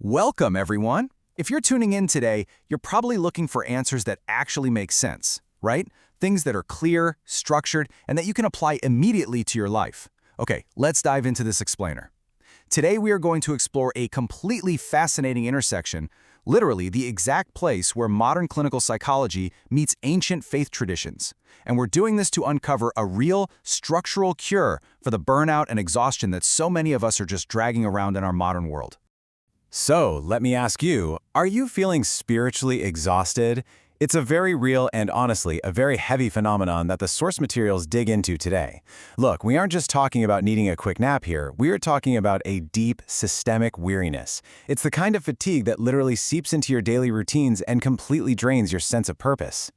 Welcome, everyone. If you're tuning in today, you're probably looking for answers that actually make sense, right? Things that are clear, structured, and that you can apply immediately to your life. Okay, let's dive into this explainer. Today, we are going to explore a completely fascinating intersection, literally the exact place where modern clinical psychology meets ancient faith traditions. And we're doing this to uncover a real, structural cure for the burnout and exhaustion that so many of us are just dragging around in our modern world. So, let me ask you, are you feeling spiritually exhausted? It's a very real and honestly, a very heavy phenomenon that the source materials dig into today. Look, we aren't just talking about needing a quick nap here, we are talking about a deep, systemic weariness. It's the kind of fatigue that literally seeps into your daily routines and completely drains your sense of purpose.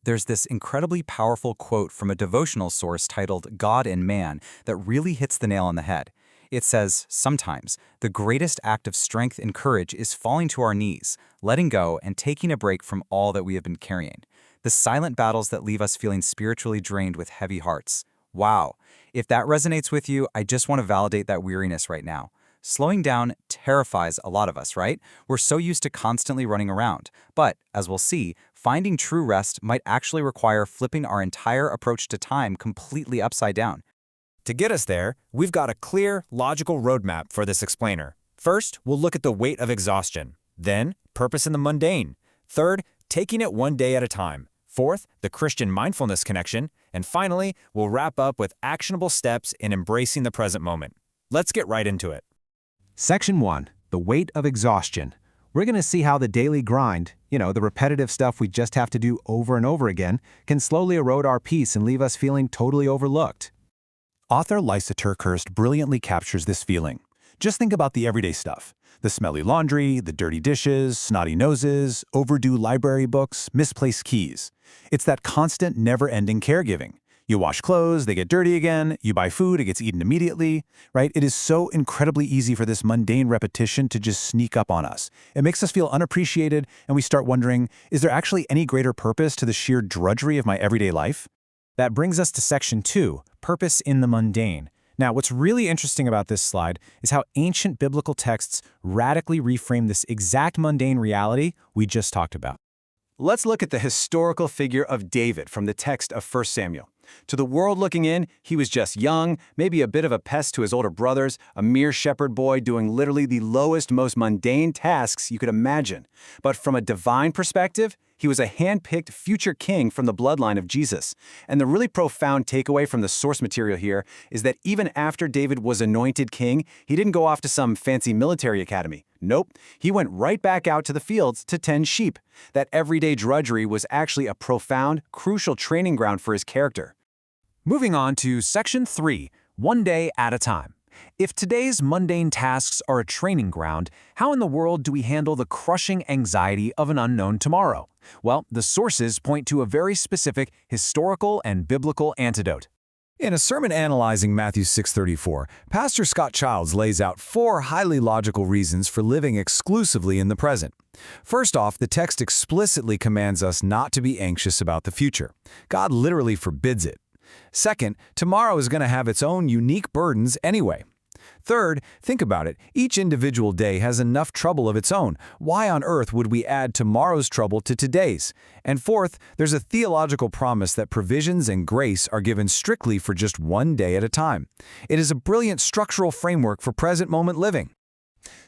There's this incredibly powerful quote from a devotional source titled God and Man that really hits the nail on the head. It says, sometimes, the greatest act of strength and courage is falling to our knees, letting go, and taking a break from all that we have been carrying. The silent battles that leave us feeling spiritually drained with heavy hearts. Wow. If that resonates with you, I just want to validate that weariness right now. Slowing down terrifies a lot of us, right? We're so used to constantly running around. But, as we'll see, finding true rest might actually require flipping our entire approach to time completely upside down. To get us there, we've got a clear, logical roadmap for this explainer. First, we'll look at the weight of exhaustion. Then, purpose in the mundane. Third, taking it one day at a time. Fourth, the Christian mindfulness connection. And finally, we'll wrap up with actionable steps in embracing the present moment. Let's get right into it. Section 1. The weight of exhaustion. We're going to see how the daily grind, the repetitive stuff we just have to do over and over again, can slowly erode our peace and leave us feeling totally overlooked. Author Lysa TerKeurst brilliantly captures this feeling. Just think about the everyday stuff. The smelly laundry, the dirty dishes, snotty noses, overdue library books, misplaced keys. It's that constant, never-ending caregiving. You wash clothes, they get dirty again. You buy food, it gets eaten immediately, right? It is so incredibly easy for this mundane repetition to just sneak up on us. It makes us feel unappreciated, and we start wondering, is there actually any greater purpose to the sheer drudgery of my everyday life? That brings us to Section 2, Purpose in the Mundane. Now, what's really interesting about this slide is how ancient biblical texts radically reframe this exact mundane reality we just talked about. Let's look at the historical figure of David from the text of 1 Samuel. To the world looking in, he was just young, maybe a bit of a pest to his older brothers, a mere shepherd boy doing literally the lowest, most mundane tasks you could imagine. But from a divine perspective, he was a hand-picked future king from the bloodline of Jesus. And the really profound takeaway from the source material here is that even after David was anointed king, he didn't go off to some fancy military academy. Nope, he went right back out to the fields to tend sheep. That everyday drudgery was actually a profound, crucial training ground for his character. Moving on to Section 3, One Day at a Time. If today's mundane tasks are a training ground, how in the world do we handle the crushing anxiety of an unknown tomorrow? Well, the sources point to a very specific historical and biblical antidote. In a sermon analyzing Matthew 6:34, Pastor Scott Childs lays out 4 highly logical reasons for living exclusively in the present. First off, the text explicitly commands us not to be anxious about the future. God literally forbids it. Second, tomorrow is going to have its own unique burdens anyway. Third, think about it. Each individual day has enough trouble of its own. Why on earth would we add tomorrow's trouble to today's? And fourth, there's a theological promise that provisions and grace are given strictly for just one day at a time. It is a brilliant structural framework for present moment living.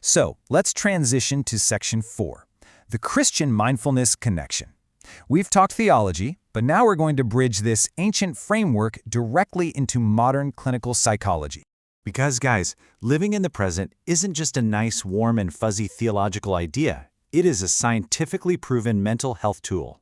So, let's transition to Section 4, the Christian mindfulness connection. We've talked theology, but now we're going to bridge this ancient framework directly into modern clinical psychology. Because, guys, living in the present isn't just a nice, warm, and fuzzy theological idea. It is a scientifically proven mental health tool.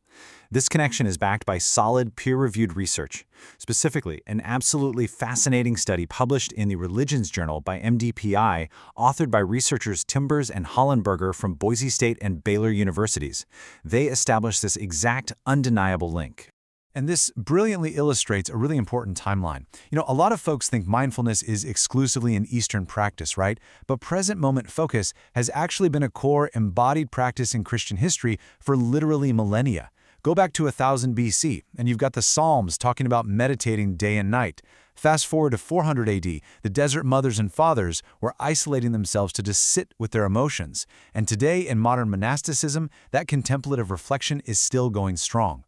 This connection is backed by solid, peer-reviewed research. Specifically, an absolutely fascinating study published in the Religions Journal by MDPI, authored by researchers Timbers and Hollenberger from Boise State and Baylor Universities. They established this exact, undeniable link. And this brilliantly illustrates a really important timeline. A lot of folks think mindfulness is exclusively an Eastern practice, right? But present moment focus has actually been a core embodied practice in Christian history for literally millennia. Go back to 1000 BC, and you've got the Psalms talking about meditating day and night. Fast forward to 400 AD, the desert mothers and fathers were isolating themselves to just sit with their emotions. And today, in modern monasticism, that contemplative reflection is still going strong.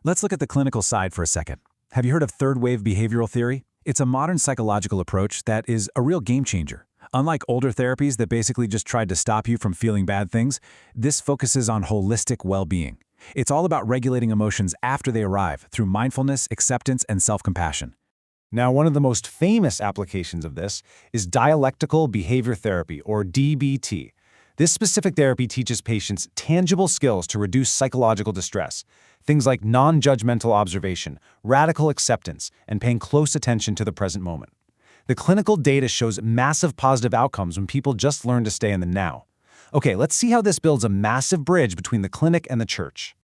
Let's look at the clinical side for a second. Have you heard of third-wave behavioral theory? It's a modern psychological approach that is a real game changer. Unlike older therapies that basically just tried to stop you from feeling bad things, this focuses on holistic well-being. It's all about regulating emotions after they arrive through mindfulness, acceptance, and self-compassion. Now, one of the most famous applications of this is dialectical behavior therapy, or DBT. This specific therapy teaches patients tangible skills to reduce psychological distress, things like non-judgmental observation, radical acceptance, and paying close attention to the present moment. The clinical data shows massive positive outcomes when people just learn to stay in the now. Okay, let's see how this builds a massive bridge between the clinic and the church.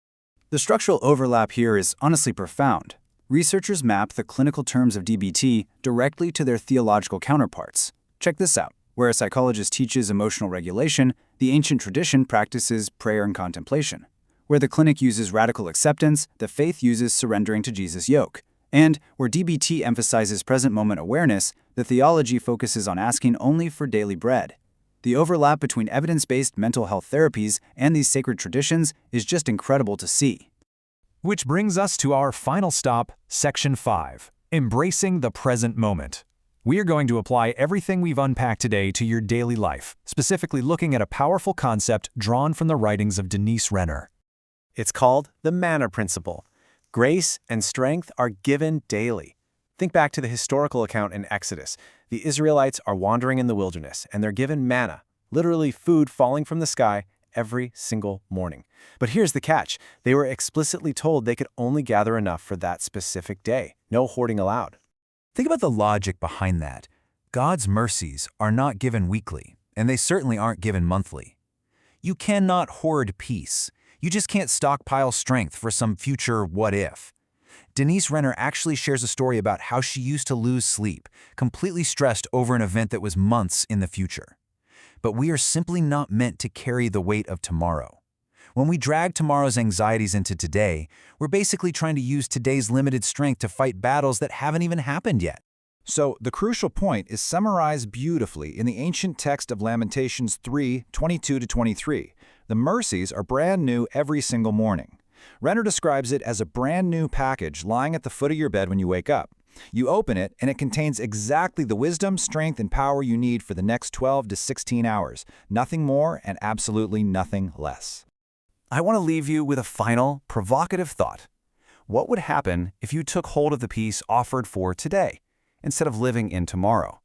The structural overlap here is honestly profound. Researchers map the clinical terms of DBT directly to their theological counterparts. Check this out. Where a psychologist teaches emotional regulation, the ancient tradition practices prayer and contemplation. Where the clinic uses radical acceptance, the faith uses surrendering to Jesus' yoke. And where DBT emphasizes present moment awareness, the theology focuses on asking only for daily bread. The overlap between evidence-based mental health therapies and these sacred traditions is just incredible to see. Which brings us to our final stop, Section 5, Embracing the Present Moment. We are going to apply everything we've unpacked today to your daily life, specifically looking at a powerful concept drawn from the writings of Denise Renner. It's called the manna principle. Grace and strength are given daily. Think back to the historical account in Exodus. The Israelites are wandering in the wilderness, and they're given manna, literally food falling from the sky, every single morning. But here's the catch. They were explicitly told they could only gather enough for that specific day. No hoarding allowed. Think about the logic behind that. God's mercies are not given weekly, and they certainly aren't given monthly. You cannot hoard peace. You just can't stockpile strength for some future what if. Denise Renner actually shares a story about how she used to lose sleep, completely stressed over an event that was months in the future. But we are simply not meant to carry the weight of tomorrow. When we drag tomorrow's anxieties into today, we're basically trying to use today's limited strength to fight battles that haven't even happened yet. So, the crucial point is summarized beautifully in the ancient text of Lamentations 3:22-23. The mercies are brand new every single morning. Renner describes it as a brand new package lying at the foot of your bed when you wake up. You open it, and it contains exactly the wisdom, strength, and power you need for the next 12 to 16 hours. Nothing more and absolutely nothing less. I want to leave you with a final, provocative thought. What would happen if you took hold of the peace offered for today, instead of living in tomorrow?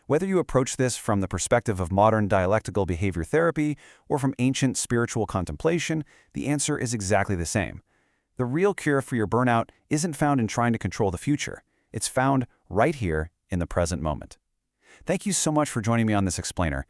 Whether you approach this from the perspective of modern dialectical behavior therapy or from ancient spiritual contemplation, the answer is exactly the same. The real cure for your burnout isn't found in trying to control the future. It's found right here in the present moment. Thank you so much for joining me on this explainer.